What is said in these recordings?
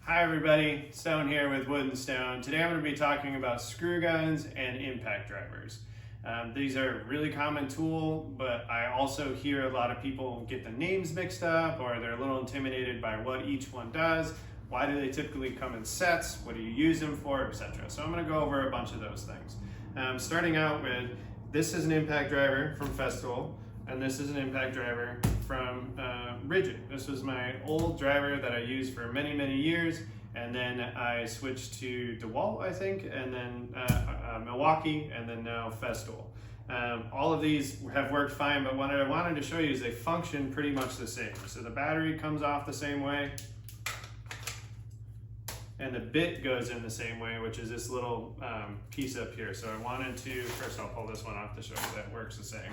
Hi everybody, Stone here with Wood and Stoane. Today I'm going to be talking about screw guns and impact drivers. These are a really common tool, but I also hear a lot of people get the names mixed up or they're a little intimidated by what each one does. Why do they typically come in sets? What do you use them for, etc. So I'm going to go over a bunch of those things. Starting out with, this is an impact driver from Festival, and this is an impact driver from Rigid. This was my old driver that I used for many, many years, and then I switched to DeWalt, I think, and then Milwaukee, and then now Festival. All of these have worked fine, but what I wanted to show you is they function pretty much the same. So the battery comes off the same way, and the bit goes in the same way, which is this little piece up here. So I wanted to, first I'll pull this one off to show you that it works the same.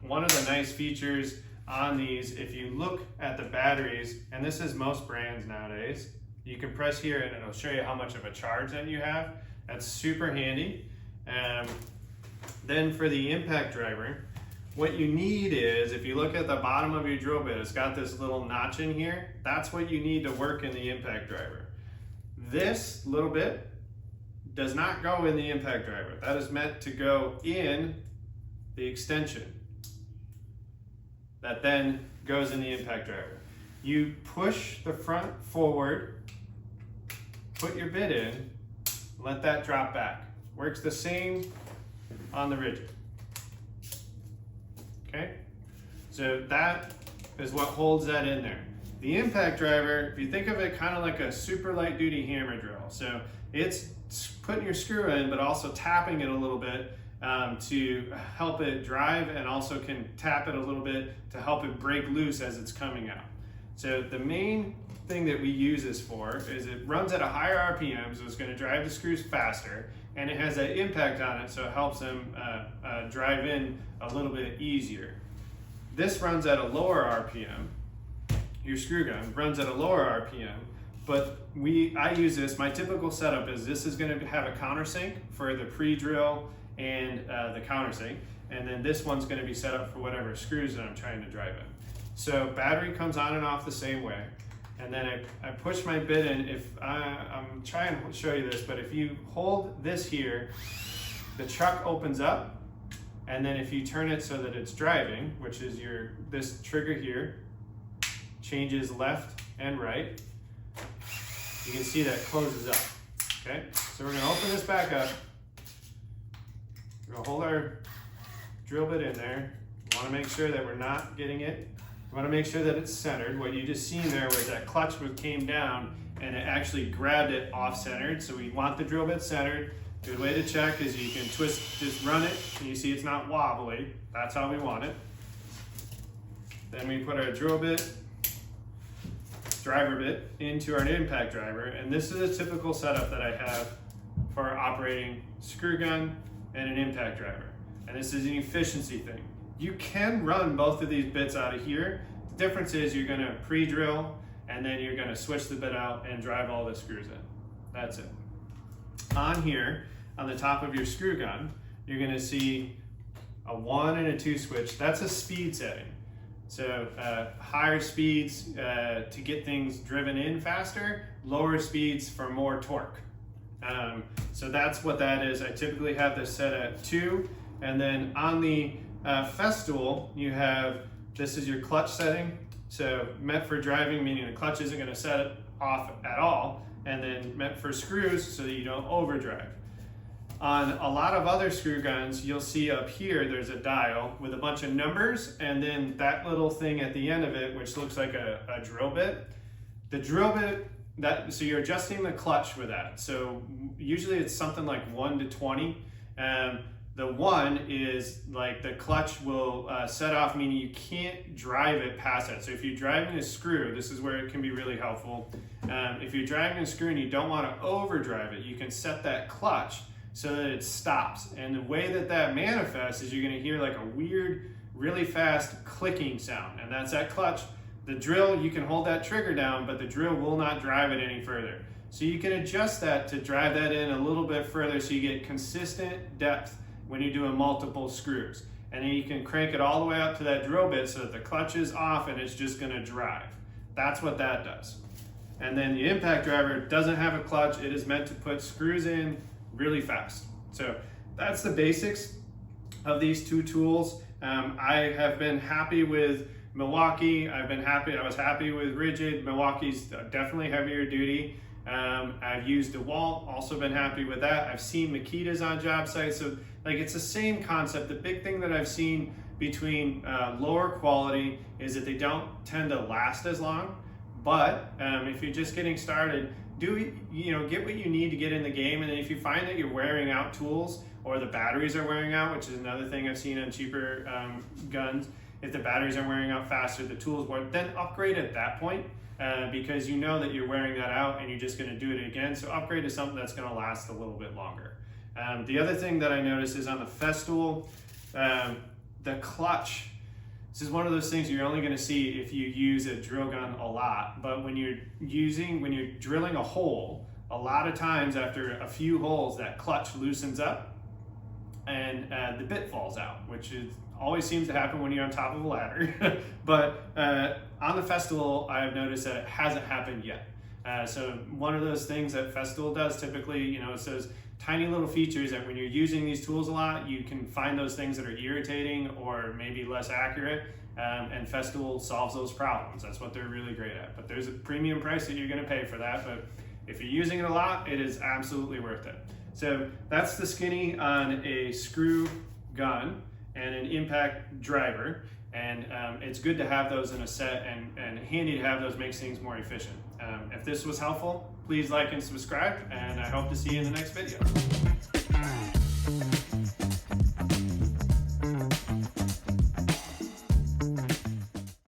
One of the nice features on these, if you look at the batteries, and this is most brands nowadays, you can press here and it'll show you how much of a charge that you have. That's super handy. Then for the impact driver, what you need is, if you look at the bottom of your drill bit, it's got this little notch in here. That's what you need to work in the impact driver. This little bit does not go in the impact driver. That is meant to go in the extension that then goes in the impact driver. You push the front forward, put your bit in, let that drop back. Works the same on the Rigid. Okay, so that is what holds that in there. The impact driver, if you think of it kind of like a super light duty hammer drill. So it's putting your screw in, but also tapping it a little bit to help it drive, and also can tap it a little bit to help it break loose as it's coming out. So the main thing that we use this for is it runs at a higher RPM, so it's going to drive the screws faster, and it has that impact on it, so it helps them drive in a little bit easier. This runs at a lower RPM. Your screw gun runs at a lower RPM, but I use this, my typical setup is this is going to have a countersink for the pre-drill and the countersink, and then this one's going to be set up for whatever screws that I'm trying to drive in. So battery comes on and off the same way, and then I push my bit in. If I'm trying to show you this, but if you hold this here, the chuck opens up, and then if you turn it so that it's driving, which is this trigger here, changes left and right, you can see that it closes up. Okay, so we're going to open this back up. We're going to hold our drill bit in there. We want to make sure that we're not getting it. We want to make sure that it's centered. What you just seen there was that clutch came down and it actually grabbed it off-centered. So we want the drill bit centered. Good way to check is you can just run it, and you see it's not wobbly. That's how we want it. Then we put our drill bit, driver bit into our impact driver, and this is a typical setup that I have for operating screw gun and an impact driver. And this is an efficiency thing. You can run both of these bits out of here. The difference is you're going to pre-drill, and then you're going to switch the bit out and drive all the screws in. That's it. On here, on the top of your screw gun, you're going to see a 1 and a 2 switch. That's a speed setting. So higher speeds to get things driven in faster, lower speeds for more torque. So that's what that is. I typically have this set at 2, and then on the Festival, you have, this is your clutch setting. So meant for driving, meaning the clutch isn't going to set it off at all, and then meant for screws so that you don't overdrive. On a lot of other screw guns, you'll see up here there's a dial with a bunch of numbers, and then that little thing at the end of it, which looks like a drill bit. The drill bit, so you're adjusting the clutch with that. So usually it's something like 1 to 20. The 1 is like the clutch will set off, meaning you can't drive it past that. So if you're driving a screw, this is where it can be really helpful. If you're driving a screw and you don't want to overdrive it, you can set that clutch so that it stops. And the way that that manifests is you're going to hear like a weird, really fast clicking sound, and that's that clutch. The drill, you can hold that trigger down, but the drill will not drive it any further. So you can adjust that to drive that in a little bit further so you get consistent depth when you're doing multiple screws. And then you can crank it all the way up to that drill bit so that the clutch is off and it's just going to drive. That's what that does. And then the impact driver doesn't have a clutch. It is meant to put screws in really fast. So that's the basics of these two tools. I have been happy with Milwaukee. I was happy with Rigid. Milwaukee's definitely heavier duty. I've used DeWalt, also been happy with that. I've seen Makita's on job sites. So like, it's the same concept. The big thing that I've seen between lower quality is that they don't tend to last as long. But if you're just getting started, get what you need to get in the game. And then if you find that you're wearing out tools, or the batteries are wearing out, which is another thing I've seen on cheaper guns, if the batteries are wearing out faster, the tools work, then upgrade at that point, because you know that you're wearing that out and you're just gonna do it again. So upgrade to something that's gonna last a little bit longer. The other thing that I noticed is on the Festool, the clutch. This is one of those things you're only gonna see if you use a drill gun a lot, but when you're drilling a hole, a lot of times after a few holes, that clutch loosens up and the bit falls out, which always seems to happen when you're on top of a ladder. But on the Festool, I have noticed that it hasn't happened yet. So one of those things that Festool does typically, it says tiny little features that when you're using these tools a lot, you can find those things that are irritating or maybe less accurate, and Festool solves those problems. That's what they're really great at. But there's a premium price that you're gonna pay for that, but if you're using it a lot, it is absolutely worth it. So that's the skinny on a screw gun and an impact driver. And it's good to have those in a set, and handy to have those, makes things more efficient. If this was helpful, please like and subscribe, and I hope to see you in the next video.